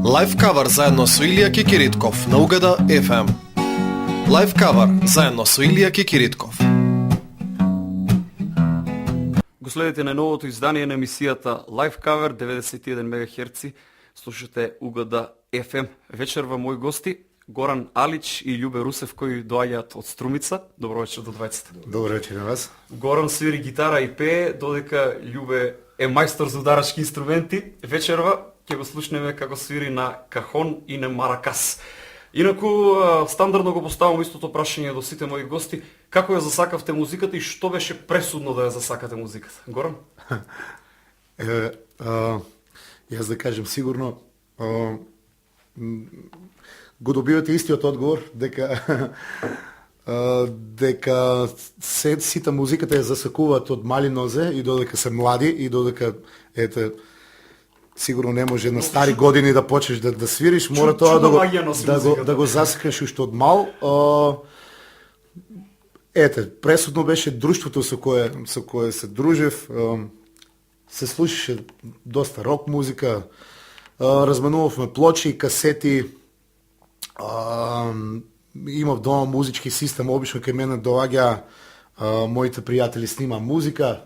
Лайф кавар заедно со Илија Кикиритков на Угада FM. Лайф кавар заедно со Илија Кикиритков. Го следите на новото издание на емисијата Live Cover 91 МГц. Слушате Угада FM. Вечер во мои гости Горан Алич и Љубе Русев, кои доаѓаат од Струмица. Добро вечер до двајцата. Добро вечер на вас. Горан свири гитара и пее, додека Љубе е мајстор за ударачки инструменти. Вечерва ќе го слушнеме како свири на кахон и на маракас. Инаку, стандардно го поставам истото прашање до сите мои гости. Како ја засакавте музиката и што беше пресудно да ја засакате музиката? Горан? Јас да кажем сигурно, го добивате истиот одговор, дека сите музиката ја засакуваат од мали нозе и додека се млади и додека сигурно не може на стари години да почнеш да свириш, мора тоа да го засакаш уште од мал. Пресудно беше друштвото со кое се дружев, се слушаше доста рок музика, разменувавме плочи, касети, имав дома музички систем, обично кај мене доаѓа моите пријатели снима музика,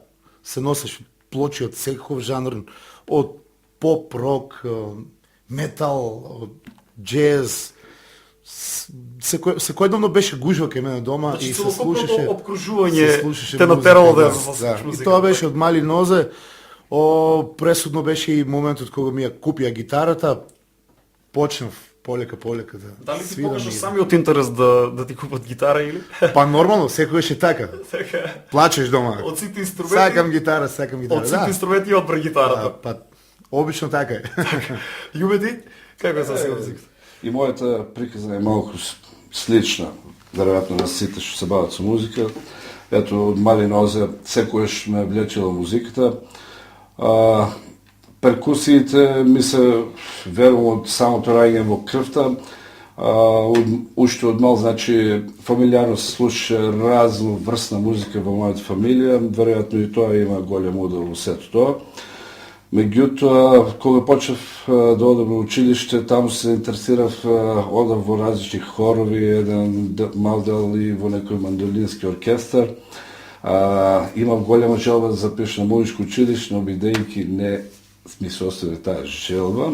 се носеше плочи од секој жанр, од поп, рок, метал, джез, секојдневно беше гужва кај мене дома. Значи, и се слушаше обкружување те натерало да слушаш музика. И тоа беше од мали нозе. Пресудно беше и моментот кога ми ја купија гитарата, почнав полека да Дали ти свирам. покажа самиот интерес да ти купат гитара или? Па нормално, секогаш е така. Плачеш дома. Од сите инструменти. Сакам гитара. Од сите инструменти одбра гитарата. Па обично така е. Љубе ти, како е за музиката? И мојата приказна е малку слична, веројатно на сите што се бават со музика. Ето, од мали нозе, секојаш ме влечела музиката. Перкусиите ми се, верувам, од самото раѓање во крвта. Уште од мал, значи, фамилијарно се слуша разно врсна музика во мојата фамилија. Веројатно и тоа има голем удел во сето тоа. Меѓутоа, кога почнав да одам во училиште, таму се интересирав, одам во различни хорови, еден мал дел и во некој мандолински оркестар. Имав голема желба да запишам на музичко училиште, но бидејќи не ми се остави таа желба,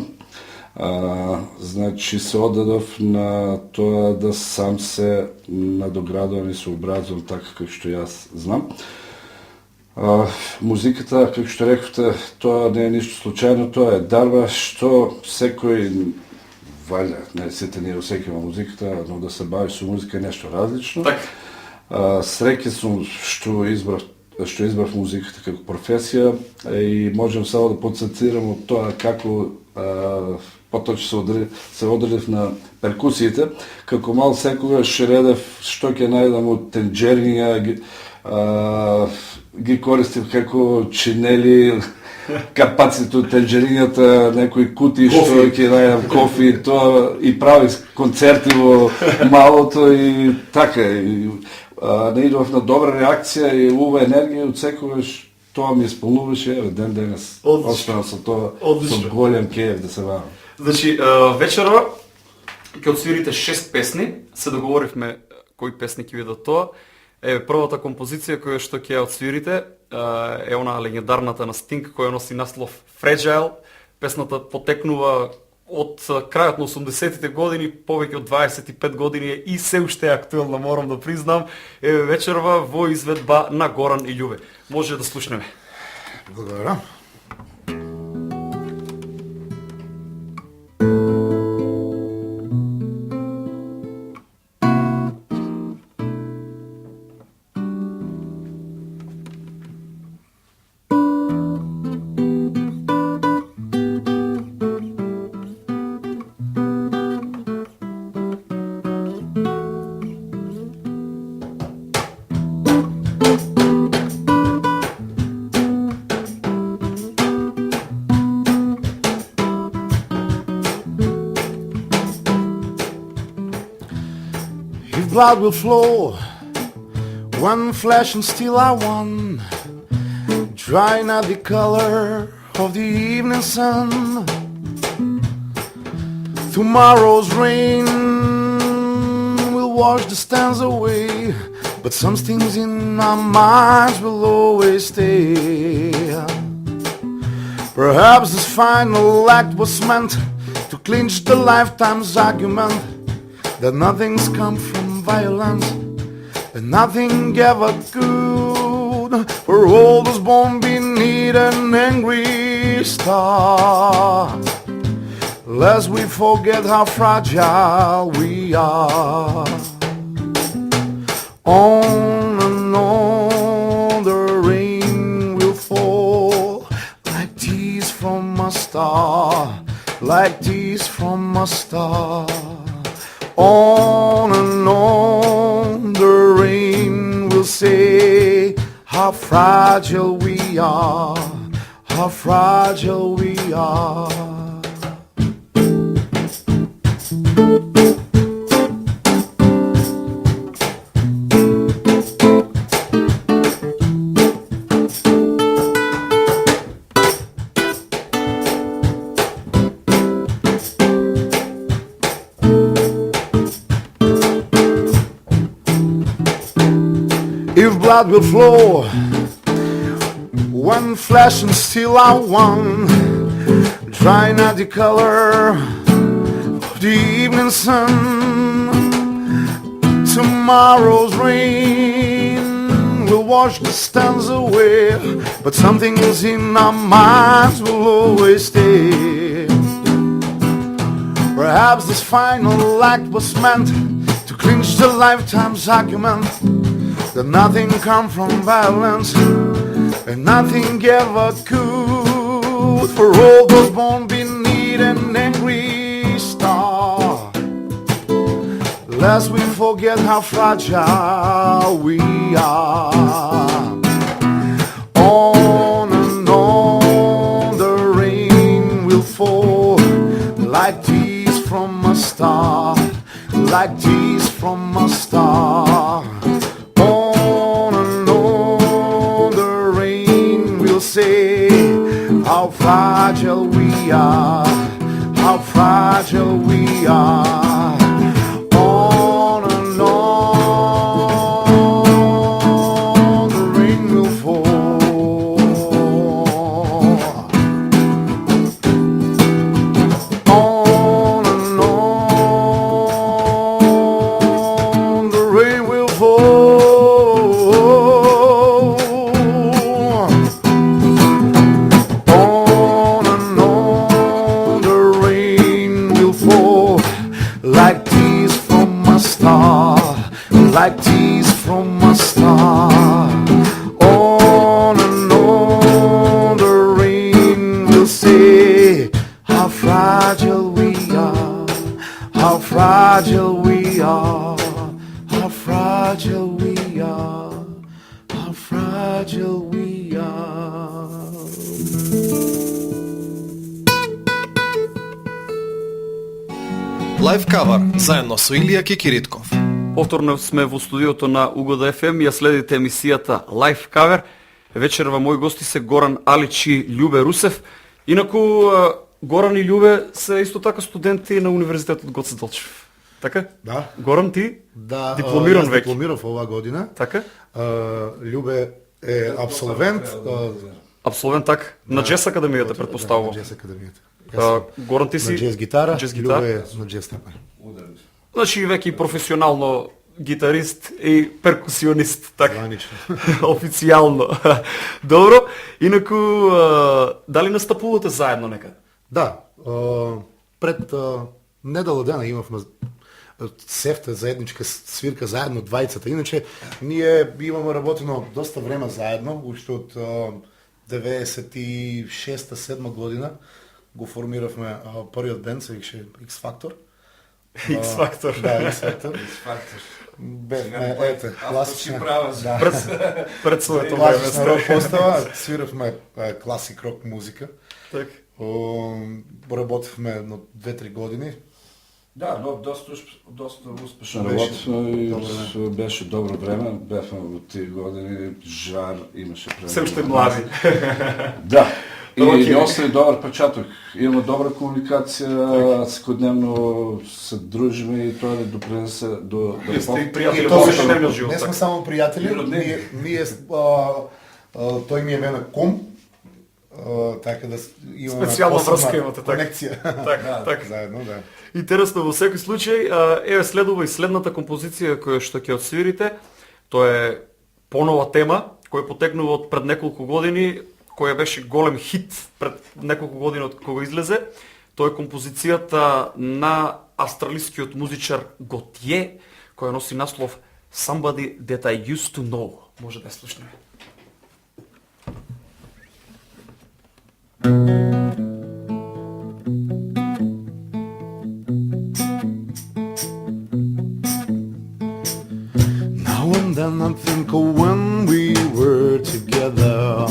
значи се одадов на тоа да сам се надоградувам и се образувам така како што јас знам. Музиката, како што рековте, тоа не е ништо случајно, тоа е дарба што секој, валја, не сите ние осеќаме музиката, но да се бави со музика е нешто различно. Среќен сум што избрав музиката како професија и можам само да подсетирам од тоа како поточно се одредив на перкусиите. Како мал секогаш редев што ќе најдам од тенџериња, ги користив како чинели, капаците од тенџерињата, некои кутии што ќе најдам кофи, тоа и правих концерти во малото и така. Наидував на добра реакција и убава енергија од секогаш, тоа ми исполнуваше, ден денес останав со тоа, со голем кејеф да се бавам. Значи, вечерва ќе отсвирите 6 песни, се договоривме кои песни ќе бидат тоа. Првата композиција која што ќе отсвирите е она легендарната на Стинг, која носи наслов Fragile. Песната потекнува од крајот на 80-тите години, повеќе од 25 години е и се уште е актуелна, морам да признам. Вечерва во изведба на Горан и Љубе. Може да слушнеме. Благодарам. Blood will flow, one flesh and still I one, drying out the color of the evening sun. Tomorrow's rain will wash the stands away, but some things in our minds will always stay. Perhaps this final act was meant to clinch the lifetime's argument that nothing's come from violence and nothing ever could. For all those born beneath an angry star, lest we forget how fragile we are. On and on the rain will fall like tears from a star, like tears from a star. On and on the rain will say how fragile we are, how fragile we are. If blood will flow, one flesh and still are one, dry not the color of the evening sun. Tomorrow's rain will wash the stands away, but something is in our minds will always stay. Perhaps this final act was meant to clinch the lifetime's argument that nothing come from violence and nothing ever could. For all those born beneath an angry star, lest we forget how fragile we are. On and on the rain will fall like tears from a star, like tears from a star. Say how fragile we are, how fragile we are. On and on the rain will fall. On and on the rain will fall. Like tears from a star, like tears from a star. On and on the rain will say how fragile we are, how fragile we are, how fragile we are, how fragile we are. Лайв кавар заедно со Илија Кикиритков. Повторно сме во студиото на Угода FM, ја следите емисијата Live Cover. Вечерва мои гости се Горан Алич и Љубе Русев. Инаку Горан и Љубе се исто така студенти на Универзитетот Гоце Делчев. Така? Да. Горан ти? Да, дипломиран веќе. Дипломирав оваа година. Така? Љубе е абсолвент. Абсолвент така. На Джес Академијата претпоставувам. На Джес Академијата. Горан ти си на джез гитара, джез гитара. Љубе на джез степен. Значи веќе професионално гитарист и перкусионист, така. Званично. Официјално. Добро. Инаку дали настапувате заедно некаде? Да, пред недела дена имавме сефта заедничка свирка заедно двајцата. Иначе ние имаме работено доста време заедно, уште од 96-7 година го формиравме првиот бенд, се викаше X Factor. X Factor. Да, X Factor. Бевме, ете, класична. Пред своето време. Класична рок постава, свиравме класик рок музика. Так. Работевме едно 2-3 години. Да, но доста успешно работевме и беше добро време. Бевме во 3 години, жар имаше време. Се уште млади. Да. И ни остави добар початок. Имаме добра комуникација, секојдневно се дружиме и тоа не допринесе до Сте пријатели И во тоа секојдневниот не живот. сме така. само пријатели, Роднини. ние тој ми е мене ком, така да имаме Специјална посебна врска имате, така. конекција. Така. Заедно, да. Интересно, во секој случај, еве следува и следната композиција која што ќе отсвирите. Тоа е понова тема, која потекнува од пред неколку години, која беше голем хит пред неколку години од кога излезе. Тоа е композицијата на австралискиот музичар Готје, која носи наслов Somebody That I Used To Know. Може да ја слушнеме. Now and then I think of when we were together,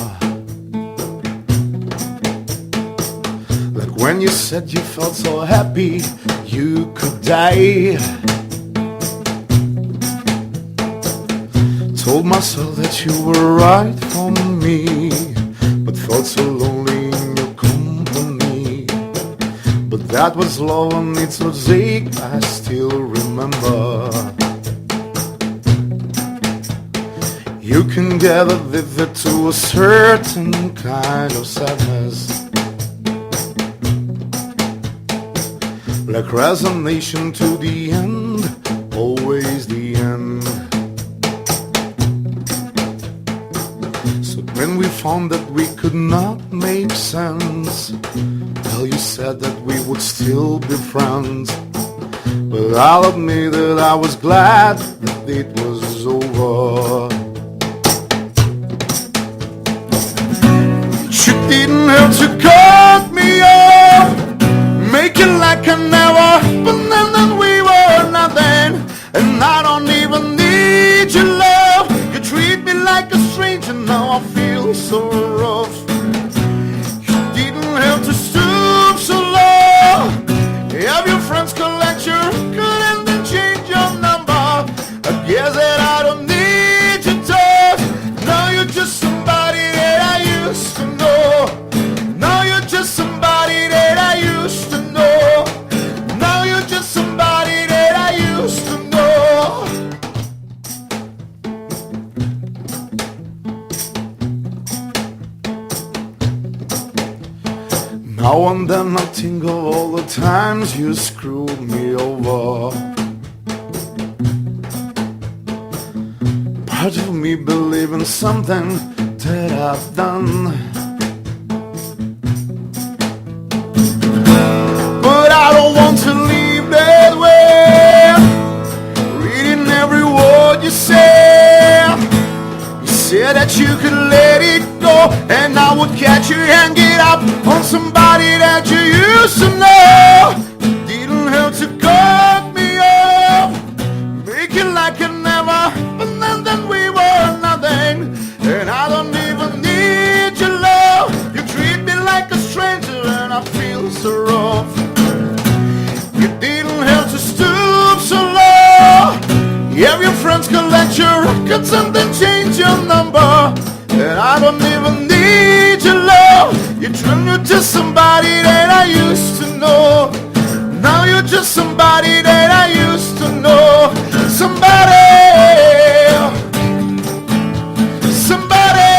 like when you said you felt so happy you could die. Told myself that you were right for me, but felt so lonely in your company. But that was love and it's no ache, I still remember. You can get addicted to a certain kind of sadness, like resignation to the end, always the end. So when we found that we could not make sense, well, you said that we would still be friends. But I'll admit that I was glad that it was over. You didn't have to cut me off, make it like I never happened, and then we were nothing. And I don't even need your love. You treat me like a stranger, now I feel so rough. You didn't have to stoop so low. Have your friends collect your record and then change your number. I guess that I don't need your touch. Now you're just somebody that I used to know. Now you're just somebody that I used to know. Now you're just somebody that I used to know. Now and then I think of all the times you screwed me over. Part of me believe in something that I've done, but I don't want to leave that way. Reading every word you say, you said that you could let it go, and I would catch you hanging up on somebody that you used to know. You didn't have to cut me off, make it like it never happened, and then we were nothing. And I don't even need your love. You treat me like a stranger, and I feel so rough. You didn't have to stoop so low. Have your friends collect your records and then change your number. And I don't even need your love. You turn me to somebody that I used to know. Now you're just somebody that I used to know. Somebody. Somebody.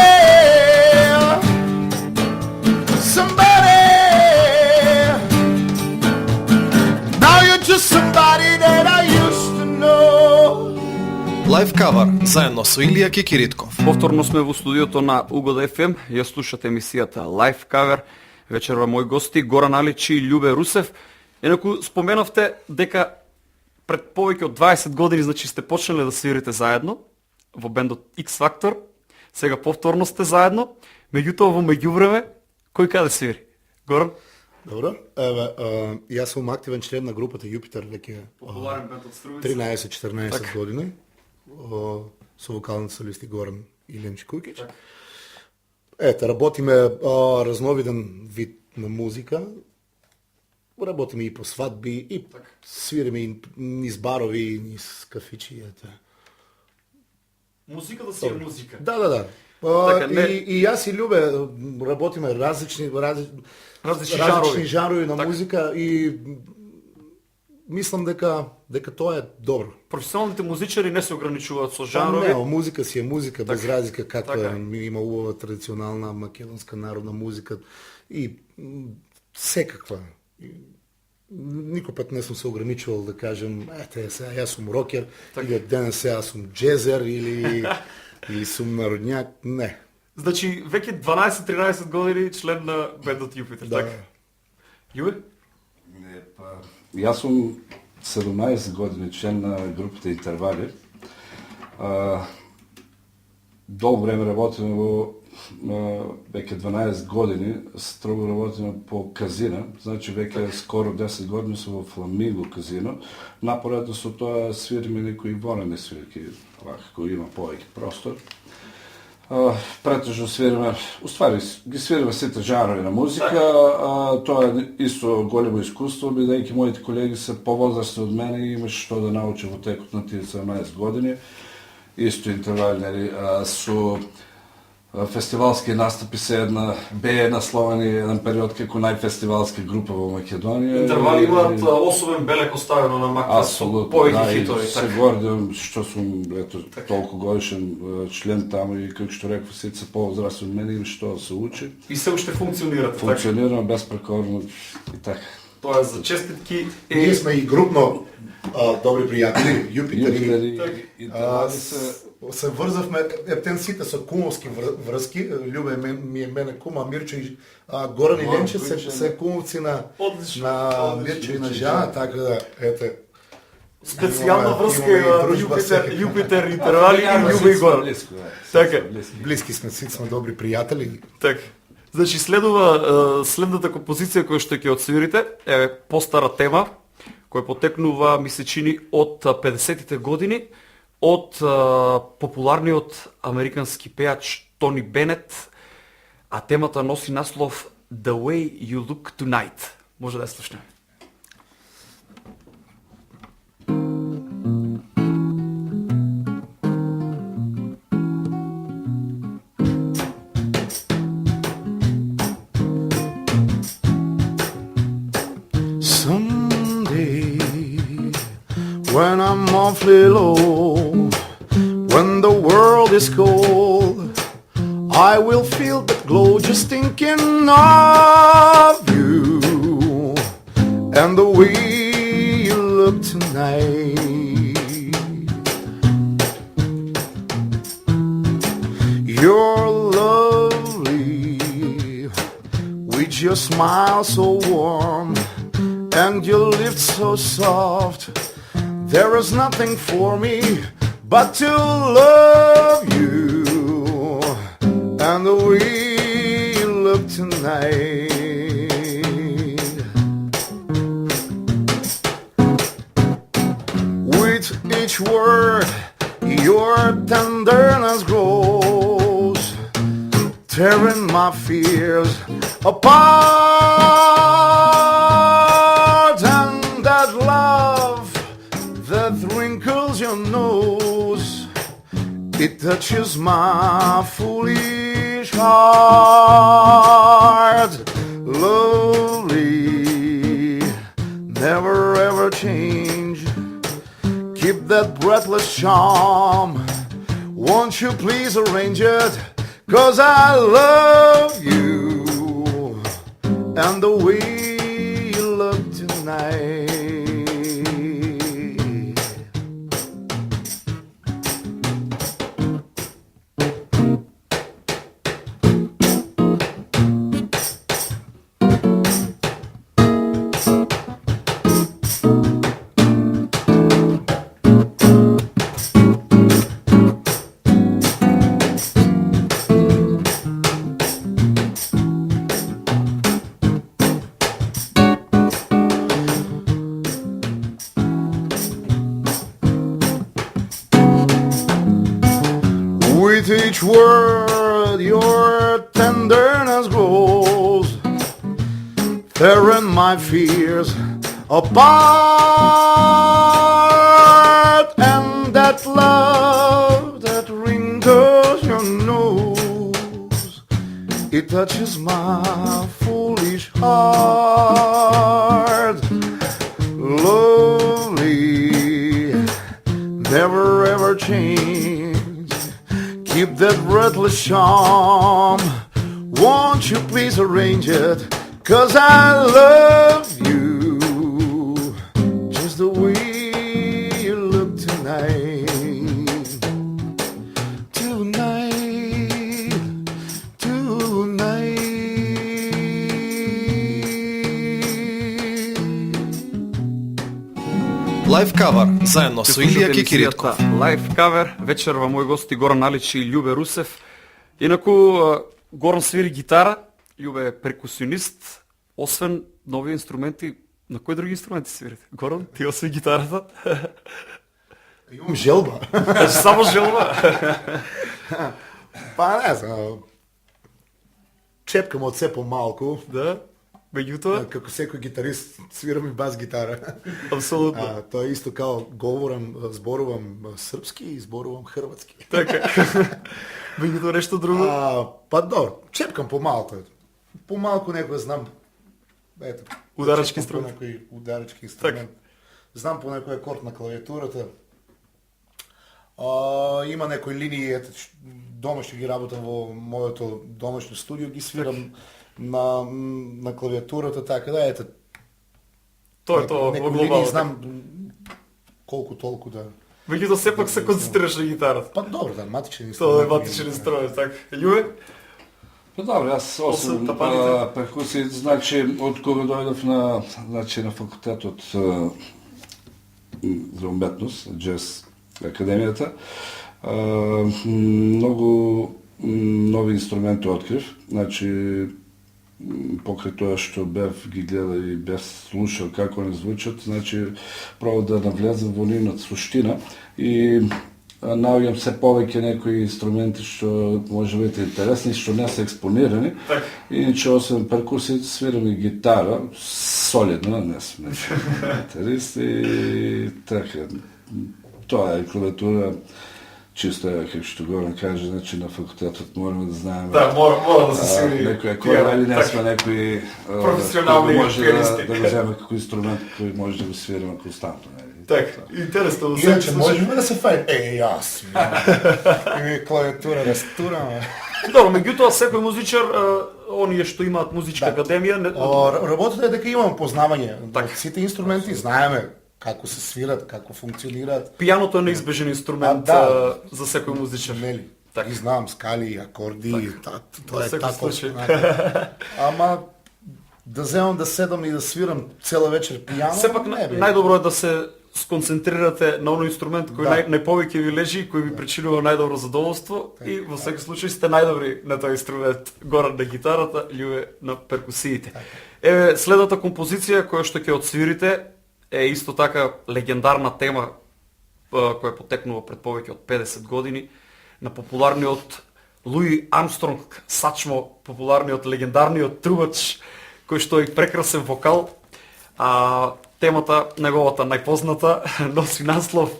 Somebody. Now you're just somebody that I used to know. Лайв кавар заедно со Илија Кикиритков. Повторно сме во студиото на Угода FM, ја слушате емисијата Live Cover. Вечерва мои гости Горан Аличи и Љубе Русев. Инаку споменавте дека пред повеќе од 20 години, значи сте почнале да свирите заедно во бендот X Factor. Сега повторно сте заедно. Меѓутоа во меѓувреме кој каде свири? Горан? Добро. Еве, јас сум активен член на групата Јупитер веќе Популарен бенд од Струмица. 13-14 години. Со вокалните солисти Горан и Ленчи Кујкич. Ете, работиме разновиден вид на музика. Работиме и по свадби, и свириме и низ барови, и низ кафичи, ете. Музиката си е музика. Да. Така, не- И јас и Љубе работиме различни жанрови. жанрови на Така. музика и мислам дека тоа е добро. Професионалните музичари не се ограничуваат со Не, жанрови. музика си е музика, без разлика каква така е. Има убава традиционална македонска народна музика и секаква. И никој пат не сум се ограничувал да кажем, ете, сега јас сум рокер, или денес сега сум джезер, или сум народњак. Не. Значи, веќе 12-13 години член на бендот Јупитер, Да. така? Јубе? Не, па, јас сум 17 години член на групата Интервали. Долго време работиме во веќе 12 години, строго работиме по казина, значи веќе скоро 10 години сум во Фламинго казино. Напоредно со тоа свириме некои вонени свирки, кои има повеќе простор. Претежно свириме, уствари ги свириме сите жанрови на музика, тоа е исто големо искуство, бидејќи моите колеги се повозрастни од мене и имаше што да научам во текот на тие 17 години. Исто интервали, со фестивалски настапи се беа насловени еден период како најфестивалска група во Македонија. Интервали имаат особен белек оставено на Макта со повеќе хитови. Се гордам што сум толку годишен член таму и како што реков сите се повозрастни од мене и што да се учи. И се уште функционирате, така? Функционираме безпрекорно и така. Тоа е за честитки. Ние сме и групно добри пријатели, Јупитер и Интервали се се врзавме ептен сите со кумовски врски. Љубе ми е мене кума, Мирчо и Горан и Ленче се кумовци на Мирчо и на Жана, така да ете. Специјална врска имаме и е дружба Јупитер, Интервали и Љубе и Горан. Така. Блиски сме, сите сме добри пријатели. Така. Значи следната композиција која што ќе отсвирите е постара тема, која потекнува, ми се чини, од 50-тите години, од популарниот американски пејач Тони Бенет, а темата носи наслов The Way You Look Tonight. Може да ја слушнеме. Someday, when I'm awfully low, when the world is cold, I will feel that glow just thinking of you and the way you look tonight. You're lovely with your smile so warm and your lips so soft. There is nothing for me but to love you and the way you look tonight. With each word your tenderness grows, tearing my fears apart, and that love that wrinkles your nose, it touches my foolish heart. Lovely, never ever change, keep that breathless charm. Won't you please arrange it? 'Cause I love you and the way you look tonight. With each word your tenderness grows, tearing my fears apart, and that love that wrinkles your nose, touches my foolish heart. Lovely, never ever change. Keep that breathless charm. Won't you please arrange it? 'Cause I love you just the way you look tonight. Лайв кавар заедно со Илија Кекиритков. Лайв кавер, вечер во мој гости Горан Алич и Љубе Русев. Инаку Горан свири гитара, Љубе е перкусионист, освен нови инструменти, на кои други инструменти свирите? Горан, ти освен гитарата? Имам желба. Само желба. Па не знам. Чепкам од се по-малку. Да. Меѓутоа, Како секој гитарист, свирам и бас гитара. апсолутно. Тоа е исто као говорам, зборувам српски и зборувам хрватски. Така. Меѓутоа нешто друго. Па добро, чепкам по-малку. По-малку некој знам. Ето. Ударачки чепкам инструмент. По некој ударачки инструмент. Знам по некој акорд на клавиатурата. Има некои линии, ето, дома што ги работам во моето домашно студио, ги свирам на клавиатурата, така да, ето. Тоа е тоа во Некои глобално. линии знам колку толку да. Меѓутоа сепак се концентрираш на гитарата. Па добро, да, матичен инструмент. Тоа е матичен инструмент, така. Љубе? Pa dobro, јас освен тапаните. перкусија, значи, од кога дојдов на факултетот за уметност, джез академијата, многу нови инструменти открив. Значи, покрај тоа што бев ги гледал и бев слушал како не звучат, значи, пробав да навлезам во нивната суштина и наоѓам се повеќе некои инструменти што може бидат интересни, што не се експонирани. Иначе, освен перкусија, свирам и гитара, солидно, не сме гитарист и така. Тоа е клавиатура, чисто е, како што Горан каже, значи на факултетот мораме да знаеме. Да, мора да се свири. Некој акорд, или не сме некои професионални може пианисти. да го земе како инструмент кој може да го свириме константно. Така, интересно. Иначе можеме да се фајн. Јас. И клавиатура растураме. Добро, меѓутоа секој музичар, оние што имаат музичка академија, Работата е дека имам познавање Така. од сите инструменти, знаеме како се свират, како функционираат. пијаното е неизбежен инструмент Да. за секој музичар. Нели? Така. И знам скали, акорди, тоа е Во секој тако. случај. Ама да земам да седам и да свирам цела вечер пијано. Сепак не бе. најдобро е да се сконцентрирате на оној инструмент кој најповеќе ви лежи и кој ви причинува најдобро задоволство и во секој случај сте најдобри на тој инструмент. Горан на гитарата, Љубе на перкусиите. Еве следната композиција која што ќе отсвирите е исто така легендарна тема која потекнува пред повеќе од 50 години на популарниот Луи Армстронг, сачмо популарниот легендарниот трубач кој што е прекрасен вокал. Темата, неговата најпозната, носи наслов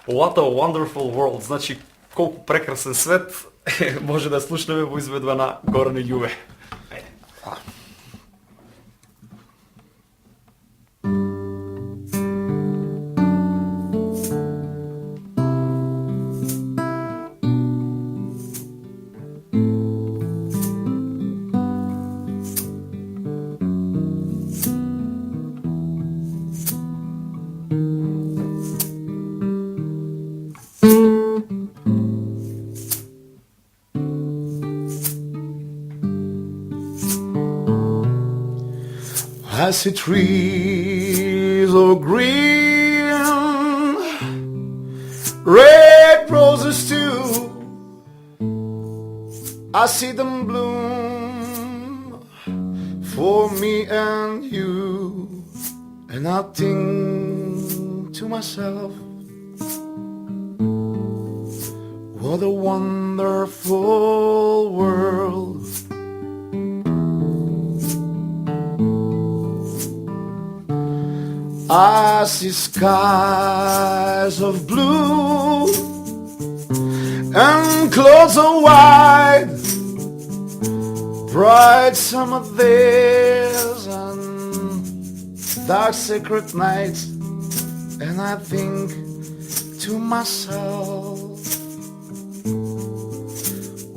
What a Wonderful World, значи колку прекрасен свет, може да слушнеме во изведба на Горан и Љубе. I see trees of green, red roses too. I see them bloom for me and you. And I think to myself, what a wonderful world. I see skies of blue and clouds of white, Bright summer days and dark secret nights, and I think to myself,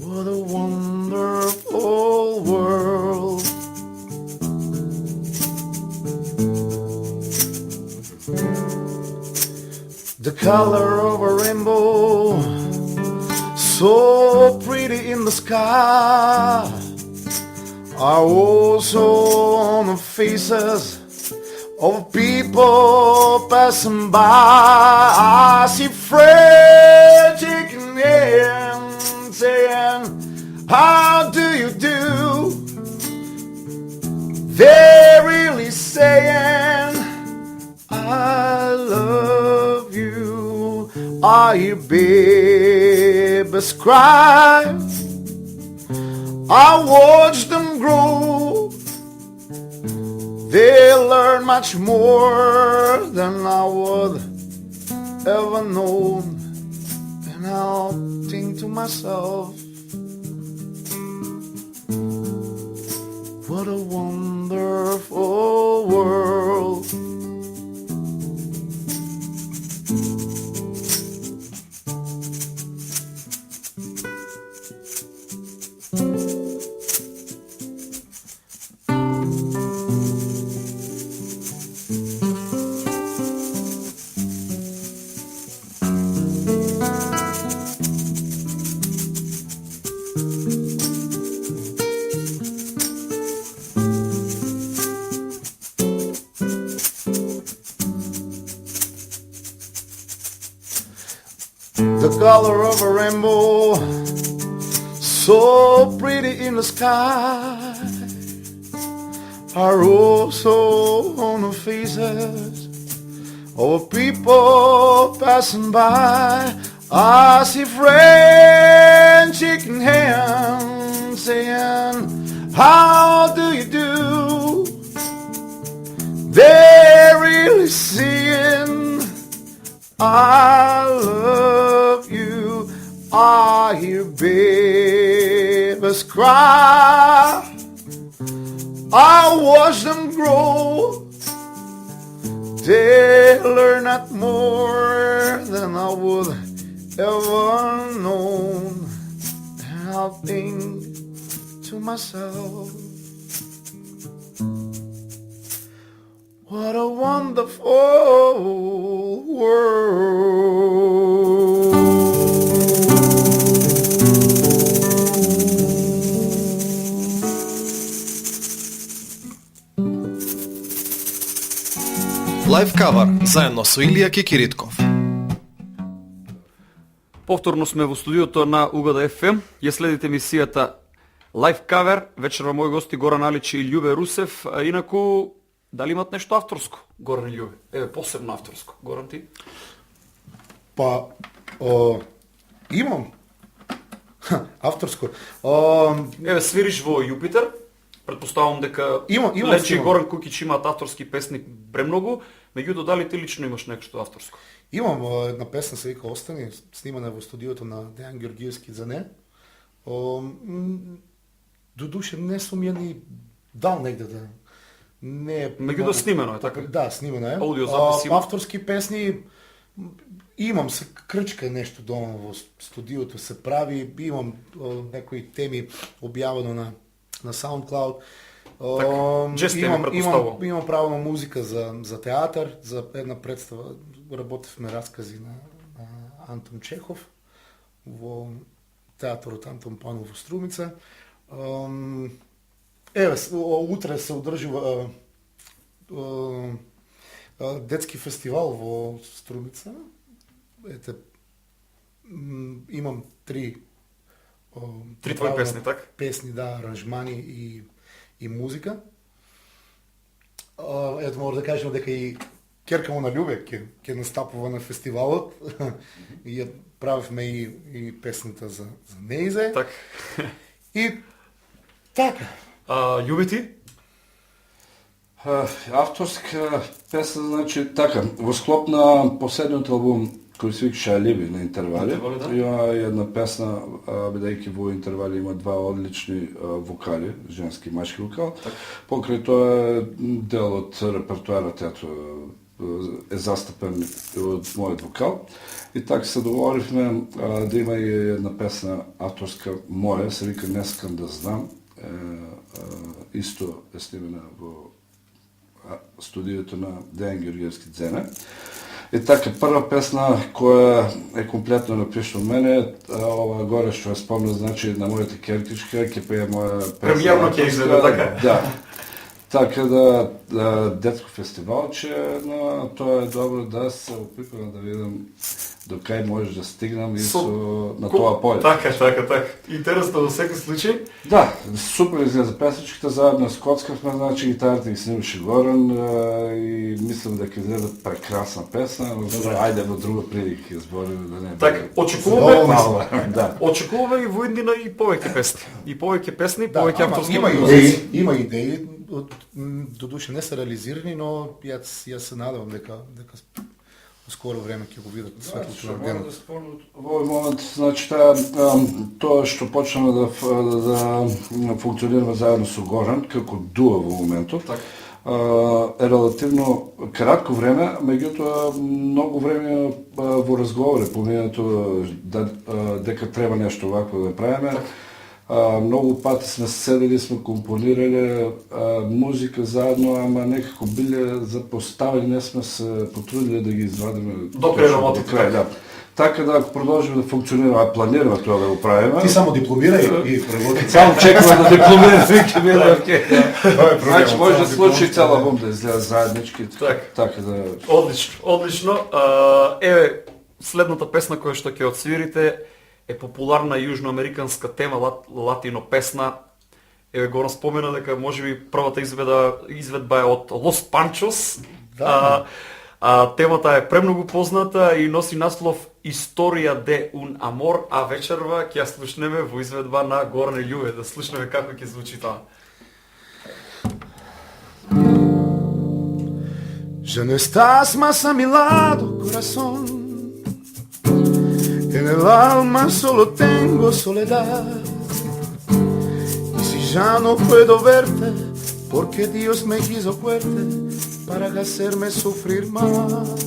what a wonderful world. The color of a rainbow, so pretty in the sky, are also on the faces of people passing by. I see friends shaking hands, saying, how do you do? They're really saying, I love you. I hear babies cry, I watch them grow. They learn much more than I would ever know. And I'll think to myself, what a wonderful world. The color of a rainbow, so pretty in the sky, are also on the faces of people passing by. I see friends shaking hands, saying, how do you do? They're really saying, I love you. I hear babies cry, I watch them grow. They learn not more than I would ever known. And I'll think to myself, what a wonderful world. Лайв кавар заедно со Илија Кикиритков. Повторно сме во студиото на Угода FM. Ја следите емисијата Лайв кавер. Вечерва мои гости Горан Алич и Љубе Русев. А инаку, дали имат нешто авторско? Горан и Љубе. Еве, посебно авторско. Горан, ти? Па, имам авторско. Еве, свириш во Јупитер. Предпоставам дека Имам Лечи и имам. Горан Кукич имаат авторски песни премногу, меѓутоа дали ти лично имаш нешто авторско? Имам една песна се вика Остани, снимана во студиото на Дејан Георгиевски за не. Додуше не сум ја ни дал негде да не е. Меѓутоа снимено е така? Да, снимено е. Аудиозапис има? Авторски песни имам се крчка нешто дома во студиото се прави, имам некои теми објавено на SoundCloud. Имам право на музика за театар, за една представа, работевме разкази на Антон Чехов во театарот Антон Панов во Струмица. Еве, утре се одржува детски фестивал во Струмица. Ете, имам три твои песни, така? Песни, да, аранжмани и музика. Ето може да кажем дека и Керка му на Љубе ќе настапува на фестивалот и ја правевме и песната за Неизе. Так. И така. Љубе ти? Авторска песна, значи така, во склоп на последниот албум кој се вика Шалиби на интервали. Интервали, да. Има една песна, бидејќи во интервали има два одлични вокали, женски и машки вокал. Покрај тоа е дел од репертуарот, ето е застапен од мојот вокал. И така се договоривме да има и една песна авторска моја, се вика Не скам да знам. Исто е снимена во студиото на Дејан Георгиевски Дзене. И така, прва песна која е комплетно напишана од мене, ова горе што ја спомна, значи на мојата керкичка, ќе пее моја песна. Премиерно ќе изгледа, така? Да. Така да, детско фестивалче, но тоа е добро да се опитам да видам до кај може да стигнам и на тоа поле. Така. Интересно во секој случај. Да, супер изгледа песничката, заедно скоцкавме, значи гитарата ги снимаше Горан и мислам дека изгледа прекрасна песна, но ајде во друга прилика ќе збориме да не. Така, очекуваме и во иднина и повеќе песни. И повеќе песни, повеќе авторски музици. Има идеи, додуше не се реализирани, но јас се надевам дека во скоро време ќе го видат светлото на денот. Во овој момент, значи, тоа што почнаме да функционираме заедно со Горан, како дуо во моментот, е релативно кратко време, меѓутоа многу време во разговори поминато дека треба нешто вакво да правиме. Многу пати сме седели, сме компонирали музика заедно, ама некако биле запоставени, не сме се потрудили да ги извадиме до крај работите. Да. Така да ако продолжиме да функционираме, планираме тоа да го правиме. Ти само дипломирај и преводи. Само чекаме да дипломираме и ќе биде окей. Значи може да случи цел албум да изгледа заеднички. Така да. Одлично. Еве следната песна која што ќе отсвирите е популарна јужноамериканска тема, латино песна. Еве го спомена дека можеби првата изведба е од Лос Панчос. Темата е премногу позната и носи наслов Историја де un amor, а вечерва ќе ја слушнеме во изведба на Горан Илјуве, да слушнеме како ќе звучи тоа. Ya no estás más a mi lado, corazón. En el alma solo tengo soledad. Y si ya no puedo verte, porque Dios me quiso fuerte para hacerme sufrir más.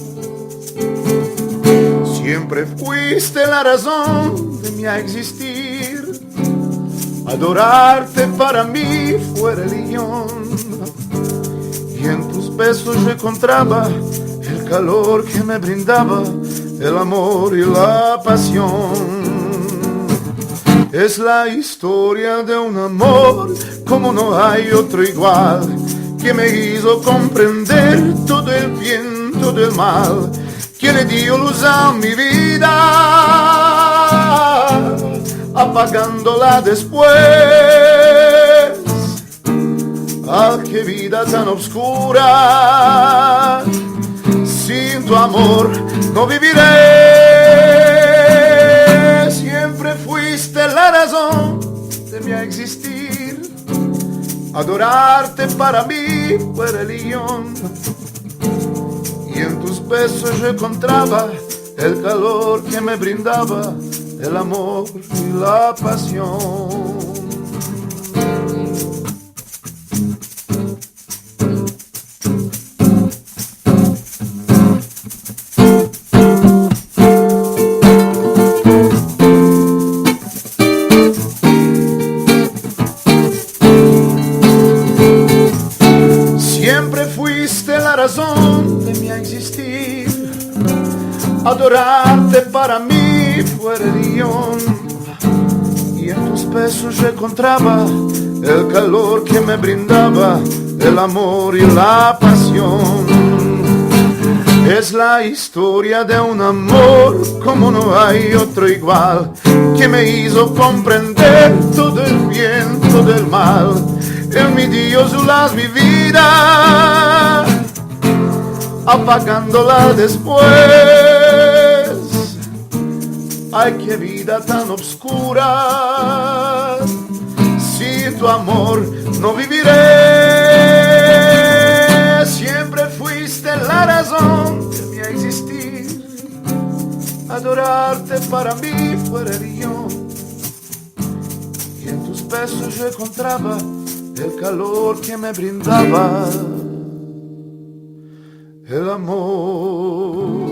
Siempre fuiste la razón de mi existir. Adorarte para mí fue religión. Y en tus besos yo encontraba el calor que me brindaba el amor y la pasión. Es la historia de un amor como no hay otro igual, que me hizo comprender todo el bien, todo el mal, que le dio luz a mi vida, apagándola después. Ah, qué vida tan oscura, sin tu amor no viviré. Siempre fuiste la razón de mi existir. Adorarte para mí fue religión. Y en tus besos yo encontraba el calor que me brindaba el amor y la pasión. Adorarte para mí fue religión. Y en tus besos yo encontraba el calor que me brindaba el amor y la pasión. Es la historia de un amor como no hay otro igual, que me hizo comprender todo el bien, todo el mal. Él me dio su luz, mi vida, apagándola después. Ay, qué vida tan oscura, sin tu amor no viviré. Siempre fuiste la razón de mi existir. Adorarte para mí fue religión. Y en tus besos yo encontraba el calor que me brindaba el amor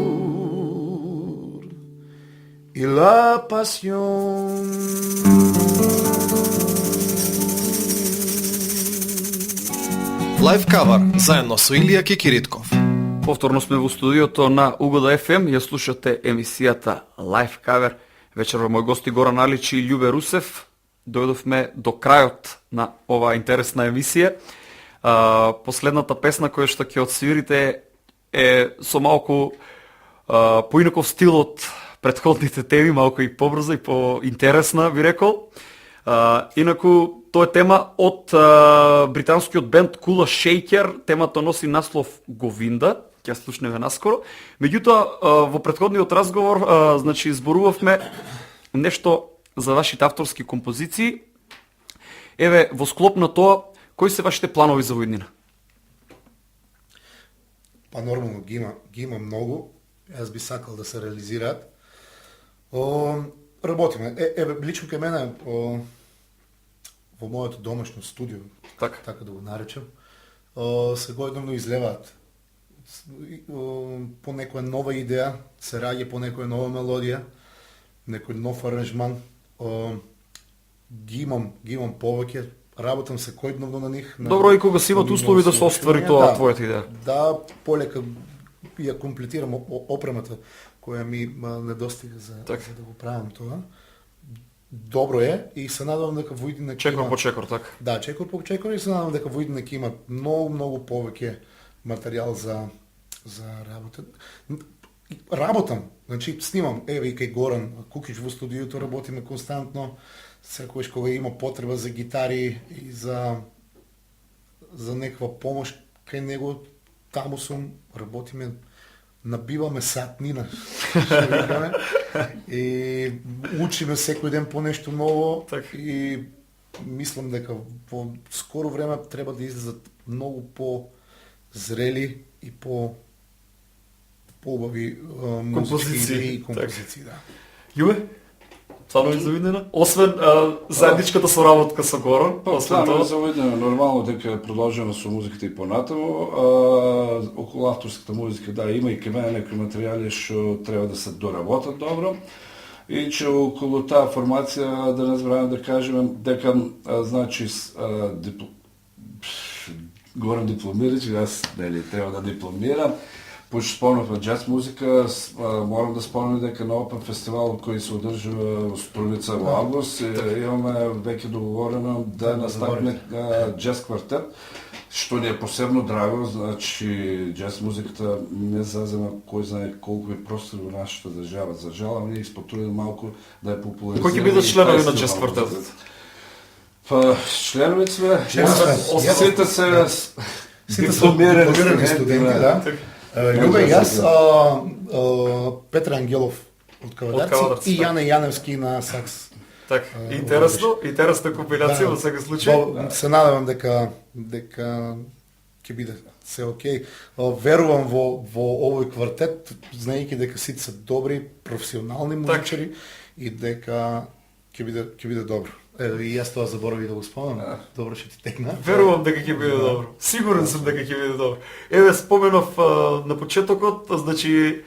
y la pasión. Лайв кавар заедно со Илија Кикиритков. Повторно сме во студиото на Угода FM, ја слушате емисијата Live Cover. Вечерва мој гости Горан Алич и Љубе Русев. Дојдовме до крајот на оваа интересна емисија. Последната песна која што ќе отсвирите е со малку поинаков стил од претходните теми, малку и побрза и поинтересна, би рекол. Инаку, тоа е тема од британскиот бенд Kula Shaker. Темата носи наслов Говинда, ќе слушнеме наскоро. Меѓутоа, во претходниот разговор, значи, зборувавме нешто за вашите авторски композиции. Еве, во склоп на тоа, кои се вашите планови за воиднина? Па нормално ги има многу. Јас би сакал да се реализираат. Работиме. Еве, лично кај мене во моето домашно студио, така да го наречам, се годинно излеваат по некоја нова идеја, се раѓа по некоја нова мелодија, некој нов аранжман. Ги имам повеќе, работам се којдневно на нив. Добро, и кога си имат услови да се оствари тоа твојата идеја. Да, полека ја комплетирам опремата која ми недостига за да го правам тоа. Добро е и се надевам дека во иднина чекор по чекор, така. Да, чекор по чекор, и се надевам дека во иднина ќе има многу повеќе материјал за работа. Работам, значи снимам, еве и кај Горан Кукич во студиото работиме константно. Секогаш кога има потреба за гитари и за некаква помош кај него, таму сум, работиме, набиваме сатнина, и учиме секој ден по нешто ново, и мислам дека во скоро време треба да излезат многу по-зрели и по-убави музички и композиции. Да. Јуе? Планови за виднина? Освен заедничката соработка со Горан, планови за виднина нормално дека продолжуваме со музиката и понатаму. Околу авторската музика, да, има и кај мене некои материјали што треба да се доработат добро. И че околу таа формација да не забравам да кажеме дека значи Горан дипломира, че јас треба да дипломирам. Пошто спомнав джаз музика, морам да спомнам дека на Опен фестивал кој се одржува во Струница во август, имаме веќе договорено да настапиме джаз квартет, што ни е посебно драго, значи джаз музиката не зазема кој знае колку е простор во нашата држава. За жал, ние испотруди малку да ја популаризираме. Кои ќе бидат членови на джаз квартетот? Па, членовите сме, сите се дипломирани студенти, да. Љубе, јас, Петар Ангелов од Кавадарци и Јане Јаневски на сакс. Так, интересна комбинација во секој случај. Се надевам дека ќе биде се окей. Верувам во овој квартет, знаејќи дека сите се добри, професионални музичари и дека ќе биде добро. И јас тоа заборавив да го спомнам. Добро што ти текна. Верувам дека ќе биде добро. Сигурен сум дека ќе биде добро. Еве, споменав на почетокот, значи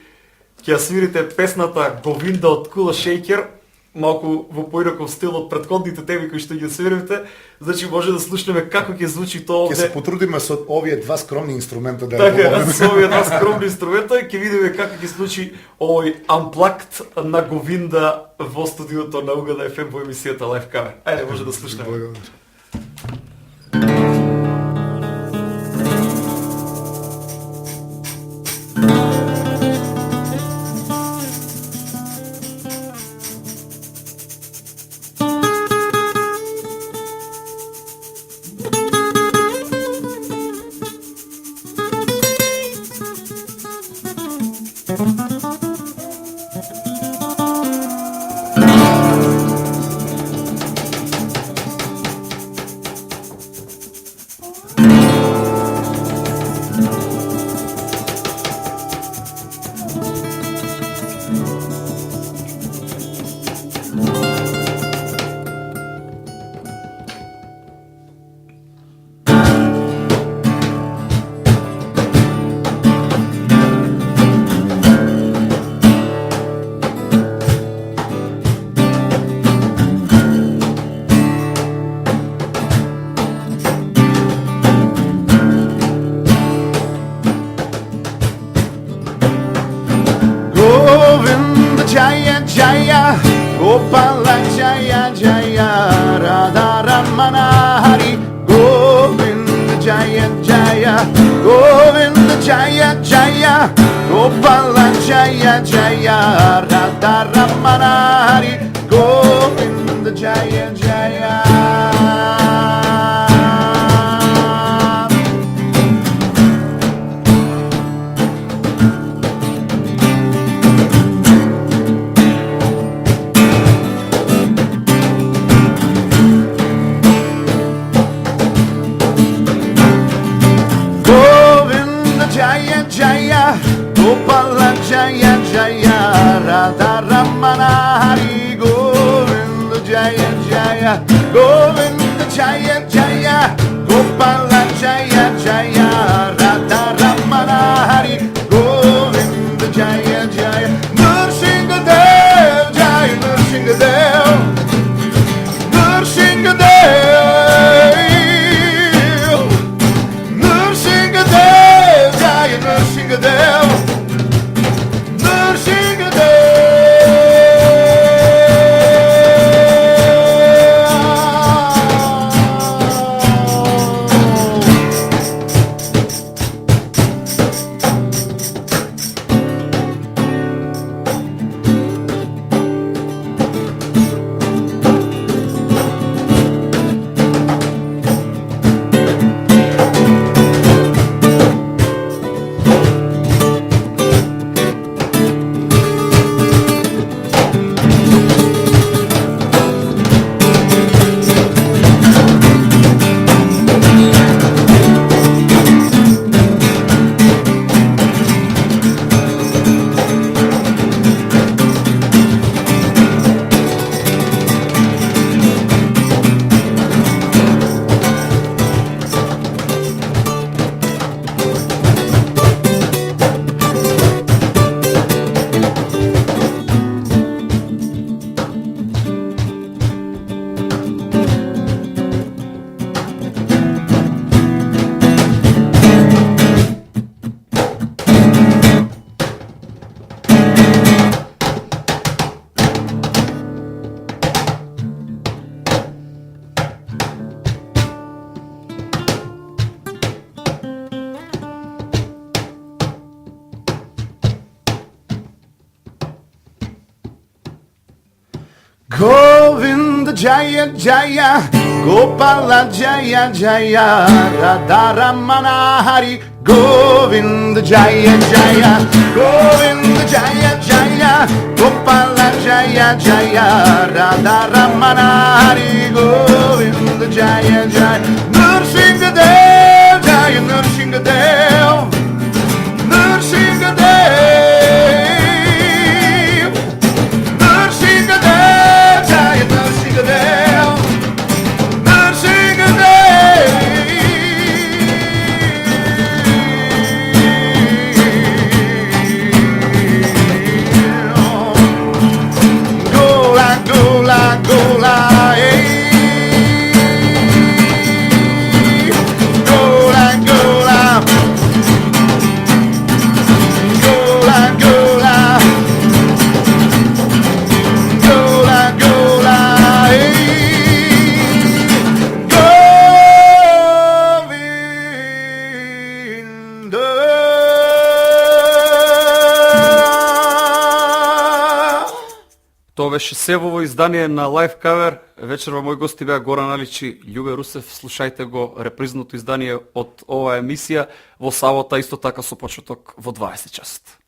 ќе ја свирите песната Говинда од Kula Shaker, малку во поинаков стил од претходните теми кои што ги свиривте. Значи може да слушнеме како ќе звучи тоа овде. Ќе се потрудиме со овие два скромни инструмента да така, со овие два скромни инструмента ќе видиме како ќе звучи овој Unplugged на Говинда во студиото на Угода FM во емисијата Live Cover. Ајде, може да слушнеме. Govinda Jaya Jaya Gopala Jaya Jaya Radha Ramana Hari Govinda Jaya Jaya Govinda Jaya Jaya Gopala Jaya Jaya Radha Ramana Hari Govinda Jaya Jaya Jaya Jaya Gopala Jaya Jaya Radha Ramana Hari Govinda Jaya Jaya Govinda Jaya Jaya Gopala Jaya Jaya Radha Ramana Hari Govinda Jaya Jaya Nrsingadev Jaya Nrsingadev Nrsingadev Nrsingadev Jaya Nrsingadev Govinda Jaya Jaya Gopala Jaya Jaya Radha Ramana Hari Govinda Jaya Jaya Govinda Jaya Jaya Gopala Jaya Jaya Radha Ramana Hari Govinda Jaya Jaya Nrsingadev Jaya Nrsingadev Nrsingadev Тоа беше се во издание на Live Cover. Вечерва мој гости беа Горан Аличи, Љубе Русев. Слушајте го репризното издание од оваа емисија во сабота, исто така со почеток во 20 часот.